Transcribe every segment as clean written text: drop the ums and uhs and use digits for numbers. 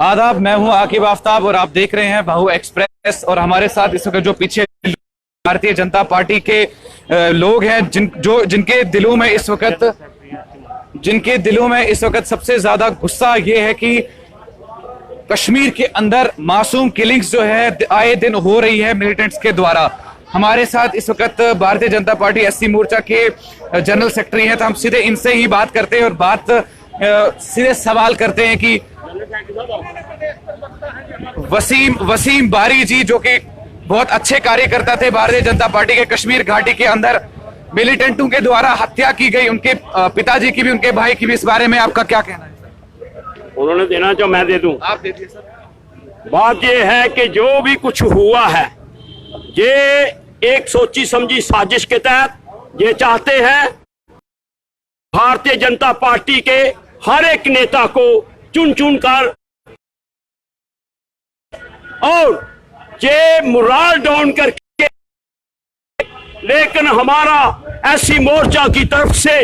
आदाब, मैं हूं आकिब आफ्ताब और आप देख रहे हैं बाहु एक्सप्रेस। और हमारे साथ इस वक्त जो पीछे भारतीय जनता पार्टी के लोग हैं जिनके दिलों में इस वक्त सबसे ज्यादा गुस्सा ये है कि कश्मीर के अंदर मासूम किलिंग्स जो है आए दिन हो रही है मिलिटेंट्स के द्वारा। हमारे साथ इस वक्त भारतीय जनता पार्टी एससी मोर्चा के जनरल सेक्रेटरी हैं, तो हम सीधे इनसे ही बात करते हैं और सीधे सवाल करते हैं कि वसीम बारी जी जो कि बहुत अच्छे कार्यकर्ता थे भारतीय जनता पार्टी के, कश्मीर घाटी के अंदर मिलिटेंटों के द्वारा हत्या की गई, उनके पिताजी की भी उनके भाई की भी, इस बारे में आपका क्या कहना है? उन्होंने देना जो मैं दे दूं, आप दे दीजिए सर। बात यह है कि जो भी कुछ हुआ है ये एक सोची समझी साजिश के तहत ये चाहते हैं भारतीय जनता पार्टी के हर एक नेता को चुन चुन कर और ये मुराल डाउन करके, लेकिन हमारा एससी मोर्चा की तरफ से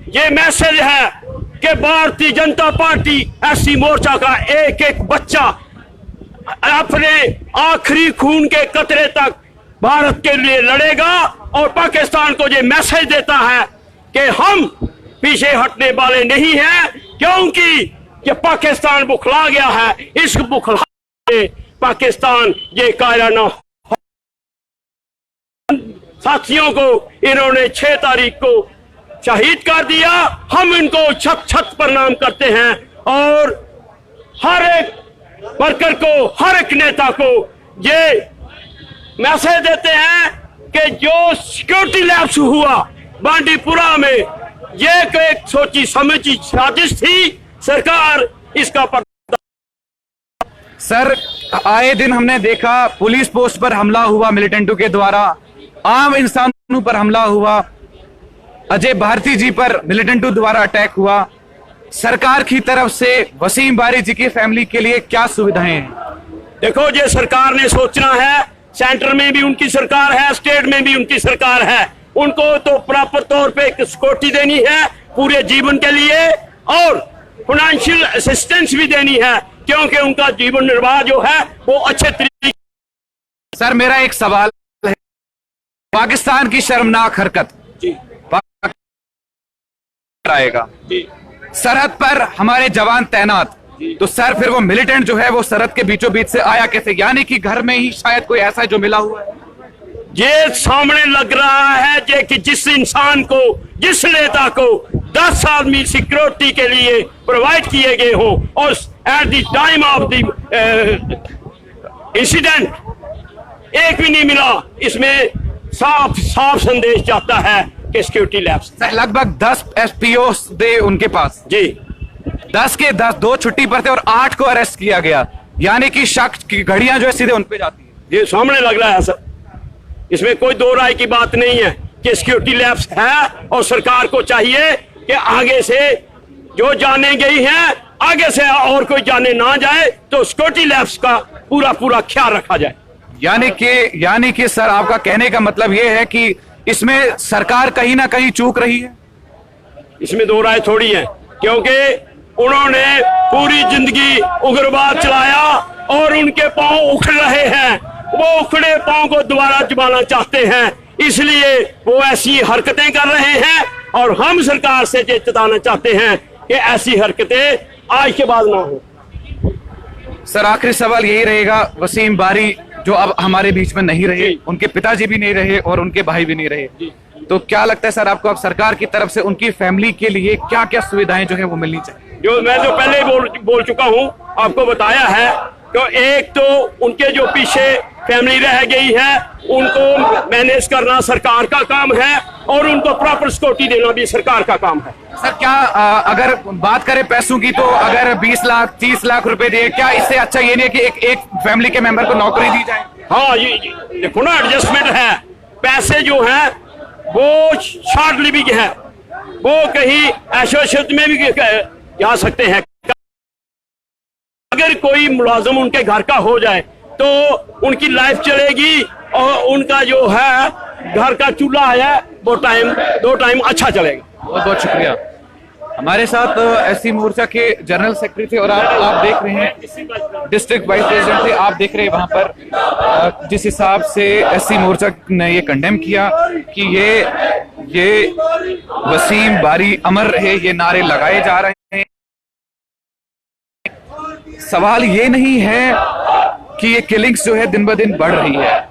ये मैसेज है कि भारतीय जनता पार्टी एससी मोर्चा का एक एक बच्चा अपने आखिरी खून के कतरे तक भारत के लिए लड़ेगा और पाकिस्तान को ये मैसेज देता है कि हम पीछे हटने वाले नहीं हैं, क्योंकि ये पाकिस्तान बुखला गया है। इस बुखला से पाकिस्तान ये कायराना साथियों को इन्होंने 6 तारीख को शहीद कर दिया। हम इनको छत छत प्रणाम करते हैं और हर एक वर्कर को, हर एक नेता को ये मैसेज देते हैं कि जो सिक्योरिटी लैप्स हुआ बांडीपुरा में ये एक सोची समझी साजिश थी, सरकार इसका सर, आए दिन हमने देखा पुलिस पोस्ट पर हमला हुआ मिलिटेंटों के द्वारा, आम इंसानों पर हमला हुआ, अजय भारती जी पर मिलिटेंटों द्वारा अटैक हुआ। सरकार की तरफ से वसीम बारी जी की फैमिली के लिए क्या सुविधाएं हैं? देखो, ये सरकार ने सोचना है, सेंटर में भी उनकी सरकार है, स्टेट में भी उनकी सरकार है, उनको तो प्रॉपर तौर पे एक सिक्योरिटी देनी है पूरे जीवन के लिए और फाइनेंशियल असिस्टेंस भी देनी है, क्योंकि उनका जीवन निर्वाह जो है वो अच्छे तरीके। सर, मेरा एक सवाल है, पाकिस्तान की शर्मनाक हरकत जी आएगा जी, सरहद पर हमारे जवान तैनात, तो सर फिर वो मिलिटेंट जो है वो सरहद के बीचों बीच से आया कैसे? यानी कि घर में ही शायद कोई ऐसा जो मिला हुआ है। ये सामने लग रहा है कि जिस इंसान को, जिस नेता को 10 आदमी सिक्योरिटी के लिए प्रोवाइड किए गए हो और at the time of the incident एक भी नहीं मिला, इसमें साफ साफ संदेश जाता है कि सिक्योरिटी लैब्स। लगभग 10 एसपीओ थे उनके पास जी, 10 के 10 2 छुट्टी पर थे और 8 को अरेस्ट किया गया, यानी कि शक की घड़ियां जो है सीधे उन पे जाती है। ये सामने लग रहा है सर, इसमें कोई दो राय की बात नहीं है कि सिक्योरिटी लैब्स है और सरकार को चाहिए कि आगे से जो जाने गई हैं आगे से और कोई जाने ना जाए, तो सिक्योरिटी लैब्स का पूरा पूरा ख्याल रखा जाए। यानी कि सर, आपका कहने का मतलब यह है कि इसमें सरकार कहीं ना कहीं चूक रही है। इसमें दो राय थोड़ी है, क्योंकि उन्होंने पूरी जिंदगी उग्रवाद चलाया और उनके पांव उखड़ रहे हैं, वो उखड़े पांव को दोबारा जमाना चाहते हैं, इसलिए वो ऐसी हरकतें कर रहे हैं और हम सरकार से ये चेताना चाहते हैं कि ऐसी हरकतें आज के बाद ना हो। सर, आखिरी सवाल यही रहेगा, वसीम बारी जो अब हमारे बीच में नहीं रहे, उनके पिताजी भी नहीं रहे और उनके भाई भी नहीं रहे, तो क्या लगता है सर आपको, अब सरकार की तरफ से उनकी फैमिली के लिए क्या क्या सुविधाएं जो है वो मिलनी चाहिए? जो मैं जो पहले बोल चुका हूं, आपको बताया है, तो एक तो उनके जो पीछे फैमिली रह गई है उनको मैनेज करना सरकार का काम है और उनको प्रॉपर सिक्योरिटी देना भी सरकार का काम है। सर, क्या अगर बात करें पैसों की, तो अगर 20 लाख 30 लाख रुपए दिए, क्या इससे अच्छा ये नहीं है कि एक फैमिली के मेंबर को नौकरी दी जाए? हाँ, ये देखो ना, एडजस्टमेंट है, पैसे जो है वो शॉर्ट लिविंग है, वो कहीं ऐशोशत में भी जा सकते हैं। अगर कोई मुलाजिम उनके घर का हो जाए तो उनकी लाइफ चलेगी और उनका जो है घर का चूल्हा है वो 2 टाइम अच्छा चलेगा। बहुत बहुत शुक्रिया। हमारे साथ एससी मोर्चा के जनरल सेक्रेटरी थे और आप देख रहे हैं डिस्ट्रिक्ट वाइस प्रेसिडेंट थे। आप देख रहे हैं वहां पर जिस हिसाब से एससी मोर्चा ने ये कंडेम किया कि ये वसीम बारी अमर रहे, ये नारे लगाए जा रहे हैं। सवाल ये नहीं है कि ये किलिंग्स जो है दिन ब दिन बढ़ रही है,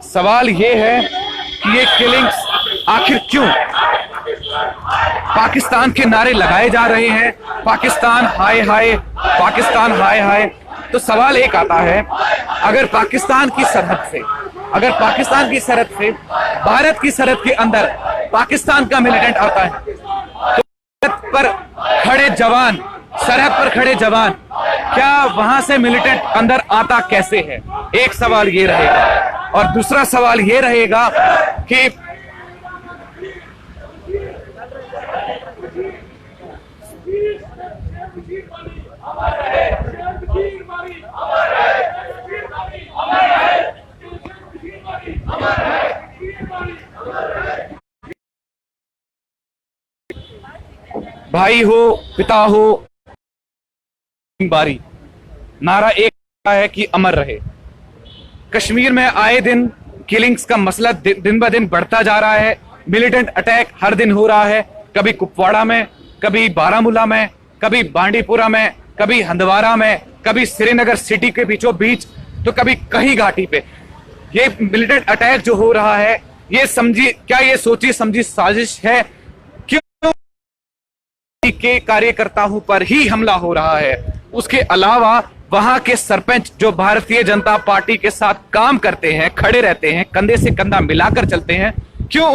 सवाल ये है कि ये किलिंग्स आखिर क्यों? पाकिस्तान के नारे लगाए जा रहे हैं, पाकिस्तान हाय हाय, पाकिस्तान हाय हाय। तो सवाल एक आता है, अगर पाकिस्तान की सरहद से भारत की सरहद के अंदर पाकिस्तान का मिलिटेंट आता है, तो सरहद पर खड़े जवान क्या वहां से मिलिटेंट अंदर आता कैसे है? एक सवाल ये रहेगा। और दूसरा सवाल ये रहेगा कि भाई हो पिता हो बारी, नारा एक है कि अमर रहे। कश्मीर में आए दिन किलिंग्स का मसला दिन ब दिन बढ़ता जा रहा है। मिलिटेंट अटैक हर दिन हो रहा है, कभी कुपवाड़ा में, कभी बारामूला में, कभी बांडीपुरा में, कभी हंदवारा में, कभी श्रीनगर सिटी के बीचों बीच, तो कभी कहीं घाटी पे। ये मिलिटेंट अटैक जो हो रहा है, ये सोची समझी साजिश है? क्यों के कार्यकर्ताओं पर ही हमला हो रहा है? उसके अलावा वहां के सरपंच जो भारतीय जनता पार्टी के साथ काम करते हैं, खड़े रहते हैं, कंधे से कंधा मिलाकर चलते हैं, क्यों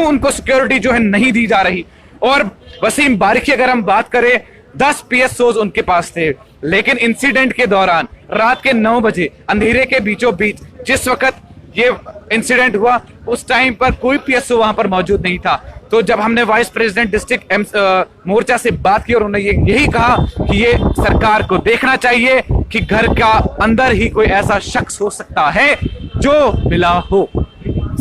उनको सिक्योरिटी जो है नहीं दी जा रही? और वसीम बारी की अगर हम बात करें, 10 PSOs उनके पास थे, लेकिन इंसिडेंट के दौरान रात के 9 बजे अंधेरे के बीचों बीच जिस वक्त ये इंसिडेंट हुआ, उस टाइम पर कोई PSO वहां पर मौजूद नहीं था। तो जब हमने वाइस प्रेसिडेंट डिस्ट्रिक्ट मोर्चा से बात की और उन्होंने यही कहा कि ये सरकार को देखना चाहिए कि घर का अंदर ही कोई ऐसा शख्स हो सकता है जो मिला हो।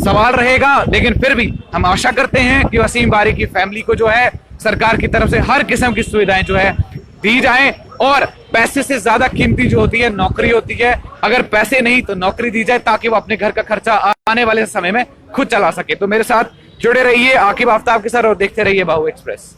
सवाल रहेगा, लेकिन फिर भी हम आशा करते हैं कि वसीम बारी की फैमिली को जो है सरकार की तरफ से हर किस्म की सुविधाएं जो है दी जाएं, और पैसे से ज्यादा कीमती जो होती है नौकरी होती है। अगर पैसे नहीं तो नौकरी दी जाए, ताकि वो अपने घर का खर्चा आने वाले समय में खुद चला सके। तो मेरे साथ जुड़े रहिए, आकिब आफ्ताब के साथ, और देखते रहिए बाहु एक्सप्रेस।